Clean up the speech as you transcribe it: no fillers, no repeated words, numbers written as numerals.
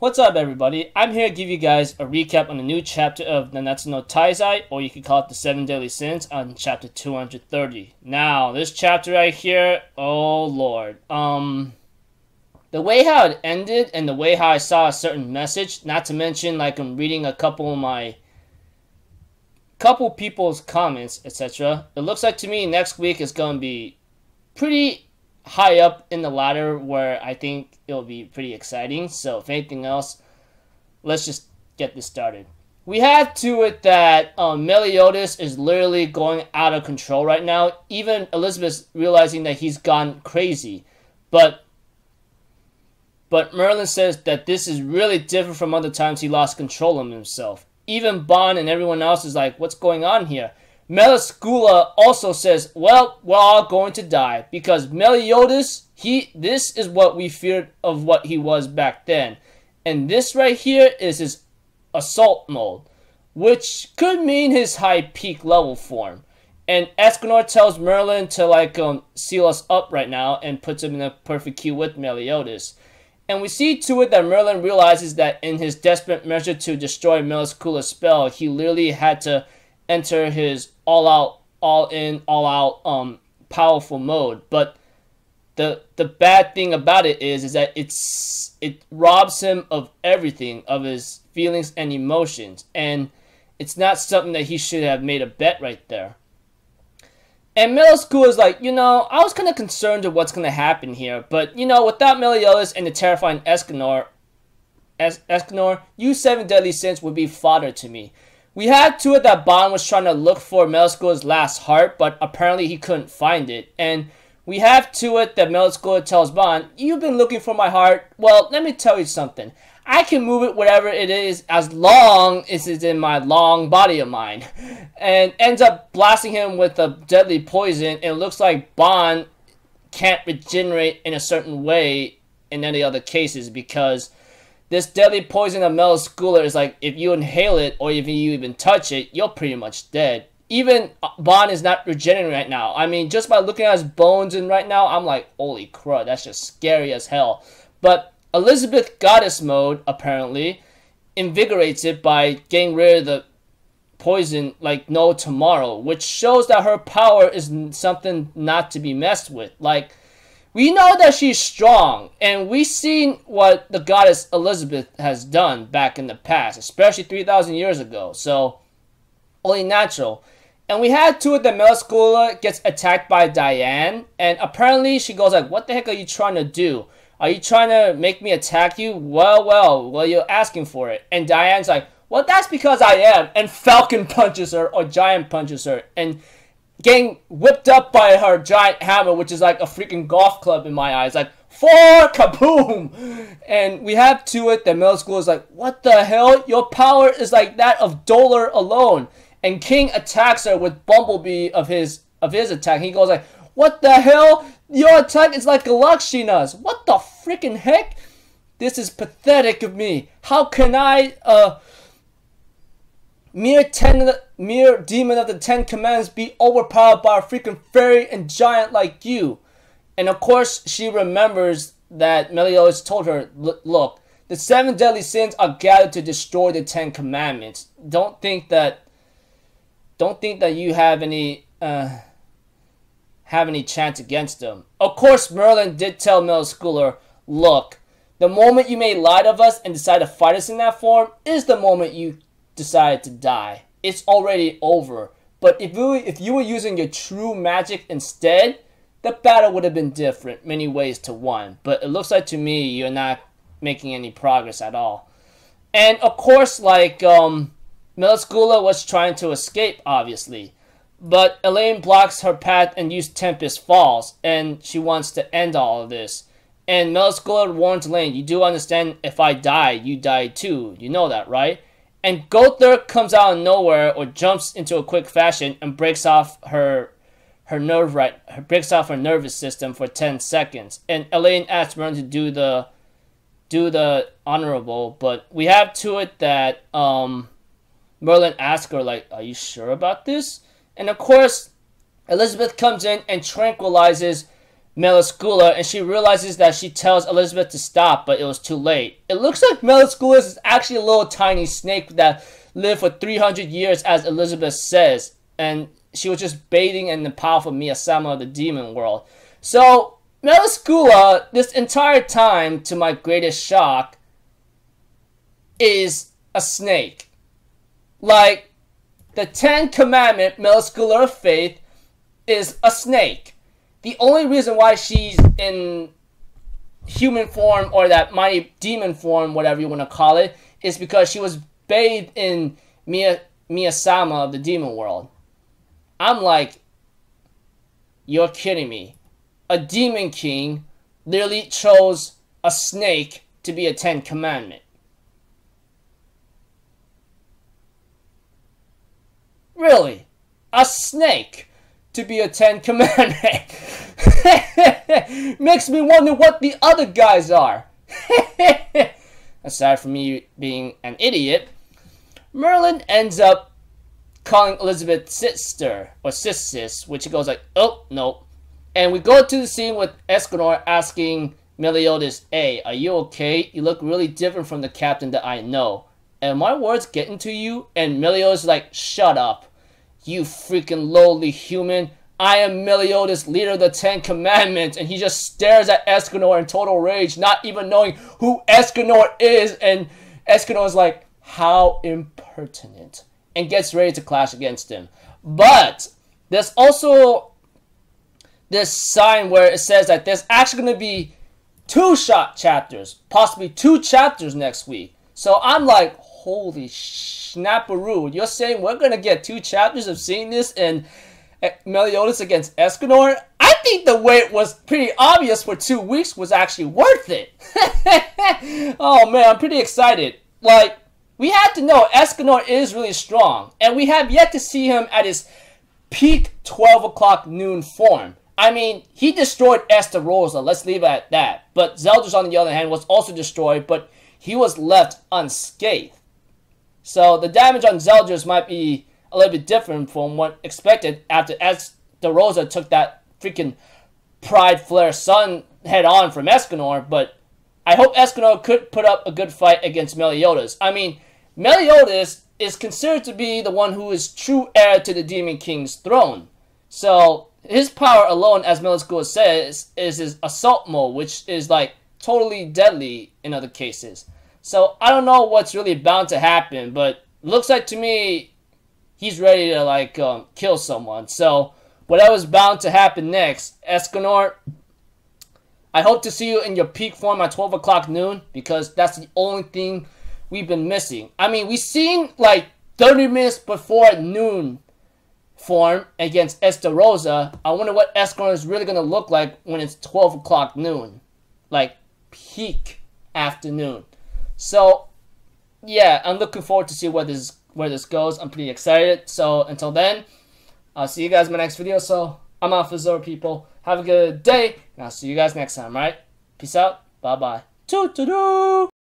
What's up, everybody? I'm here to give you guys a recap on the new chapter of Nanatsu no Taizai, or you could call it the 7 Deadly Sins, on chapter 230. Now, this chapter right here, oh lord. The way how it ended and the way how I saw a certain message, not to mention, like, I'm reading a couple people's comments, etc. It looks like to me next week is going to be pretty high up in the ladder where I think it'll be pretty exciting. So if anything else, let's just get this started. We have to it that Meliodas is literally going out of control right now. Even Elizabeth's realizing that he's gone crazy. But Merlin says that this is really different from other times he lost control of himself. Even Bond and everyone else is like, what's going on here? Meliscula also says, well, we're all going to die. Because Meliodas, this is what we feared of what he was back then. And this right here is his assault mode, which could mean his high peak level form. And Escanor tells Merlin to seal us up right now and puts him in a perfect queue with Meliodas. And we see to it that Merlin realizes that in his desperate measure to destroy Meliscula's spell, he literally had to enter his all-out, all-in, all-out powerful mode. But the bad thing about it is that it robs him of everything, of his feelings and emotions. And it's not something that he should have made a bet right there. And Meliscula is like, I was kind of concerned with what's going to happen here. But, without Meliodas and the terrifying Escanor, you 7 Deadly Sins would be fodder to me. We had to it that Bond was trying to look for Meliscula's last heart, but apparently he couldn't find it. And we have to it that Meliscula tells Bond, you've been looking for my heart. Well, let me tell you something. I can move it wherever it is as long as it's in my long body of mine. And ends up blasting him with a deadly poison. And it looks like Bond can't regenerate in a certain way in any other cases, because this deadly poison of Meliscula is like, if you inhale it or if you even touch it, you're pretty much dead. Even Bond is not regenerating right now. I mean, just by looking at his bones and right now, I'm like, holy crud, that's just scary as hell. But Elizabeth Goddess mode, apparently, invigorates it by getting rid of the poison like no tomorrow, which shows that her power is something not to be messed with. Like, we know that she's strong, and we've seen what the goddess Elizabeth has done back in the past, especially 3,000 years ago, so only natural. And we had to it that Meliscula gets attacked by Diane, and apparently she goes like, what the heck are you trying to do? Are you trying to make me attack you? Well, you're asking for it. And Diane's like, well, that's because I am. And Falcon punches her, or Giant punches her, and getting whipped up by her giant hammer, which is like a freaking golf club in my eyes. Like, for kaboom! And we have to it that Meliscula is like, what the hell? Your power is like that of Dolar alone. And King attacks her with Bumblebee of his attack. He goes like, what the hell? Your attack is like Galakshina's. What the freaking heck? This is pathetic of me. How can I, mere demon of the 10 Commandments, be overpowered by a freaking fairy and giant like you? And of course, she remembers that Meliodas told her, look, the 7 deadly sins are gathered to destroy the 10 Commandments. Don't think that you have any chance against them. Of course, Merlin did tell Meliscula, look, the moment you made light of us and decide to fight us in that form is the moment you decided to die. It's already over. But if you were using your true magic instead, the battle would have been different, many ways to one. But it looks like to me you're not making any progress at all. And of course, Meliscula was trying to escape, obviously. But Elaine blocks her path and uses Tempest Falls, and she wants to end all of this. And Meliscula warns Elaine, you do understand if I die, you die too. You know that, right? And Gother comes out of nowhere, or jumps into a quick fashion, and breaks off her nervous system for 10 seconds. And Elaine asks Merlin to do the honorable, but we have to it that Merlin asks her, like, are you sure about this? And of course, Elizabeth comes in and tranquilizes Meliscula, and she realizes that she tells Elizabeth to stop, but it was too late. It looks like Meliscula is actually a little tiny snake that lived for 300 years, as Elizabeth says, and she was just bathing in the powerful Miyasama of the demon world. So, Meliscula, this entire time, to my greatest shock, is a snake. Like, the 10th commandment, Meliscula of Faith, is a snake. The only reason why she's in human form, or that mighty demon form, whatever you want to call it, is because she was bathed in Miyasama of the demon world. I'm like, you're kidding me. A demon king literally chose a snake to be a 10th commandment. Really? A snake to be a 10th commandment? Makes me wonder what the other guys are. Aside from me being an idiot, Merlin ends up calling Elizabeth sister, or sis, which he goes like, oh, no. And we go to the scene with Escanor asking Meliodas, hey, are you okay? You look really different from the captain that I know. And my words getting to you? And Meliodas is like, shut up, you freaking lowly human. I am Meliodas, leader of the 10 Commandments. And he just stares at Escanor in total rage, not even knowing who Escanor is. And Escanor is like, how impertinent. And gets ready to clash against him. But there's also this sign where it says that there's actually going to be 2 short chapters, possibly 2 chapters next week. So I'm like, holy snapperoo. You're saying we're going to get 2 chapters of seeing this and Meliodas against Escanor? I think the wait was pretty obvious for 2 weeks was actually worth it. Oh man, I'm pretty excited. Like, we have to know Escanor is really strong, and we have yet to see him at his peak 12 o'clock noon form. I mean, he destroyed Estarossa, let's leave it at that. But Zeldris, on the other hand, was also destroyed, but he was left unscathed. So the damage on Zeldris might be a little bit different from what expected after Estarossa took that freaking Pride Flare Sun head on from Escanor, but I hope Escanor could put up a good fight against Meliodas. I mean, Meliodas is considered to be the one who is true heir to the Demon King's throne. So his power alone, as Meliscula says, is his assault mode, which is like totally deadly in other cases. So I don't know what's really bound to happen, but looks like to me he's ready to like kill someone. So whatever's bound to happen next, Escanor, I hope to see you in your peak form at 12 o'clock noon, because that's the only thing we've been missing. I mean, we've seen like 30 minutes before noon form against Estarossa. I wonder what Escanor is really going to look like when it's 12 o'clock noon. Like, peak afternoon. So, yeah, I'm looking forward to see where this goes. I'm pretty excited. So, until then, I'll see you guys in my next video. So, I'm out for Zoro, people. Have a good day, and I'll see you guys next time, right? Peace out. Bye-bye. Toot-toot-doo!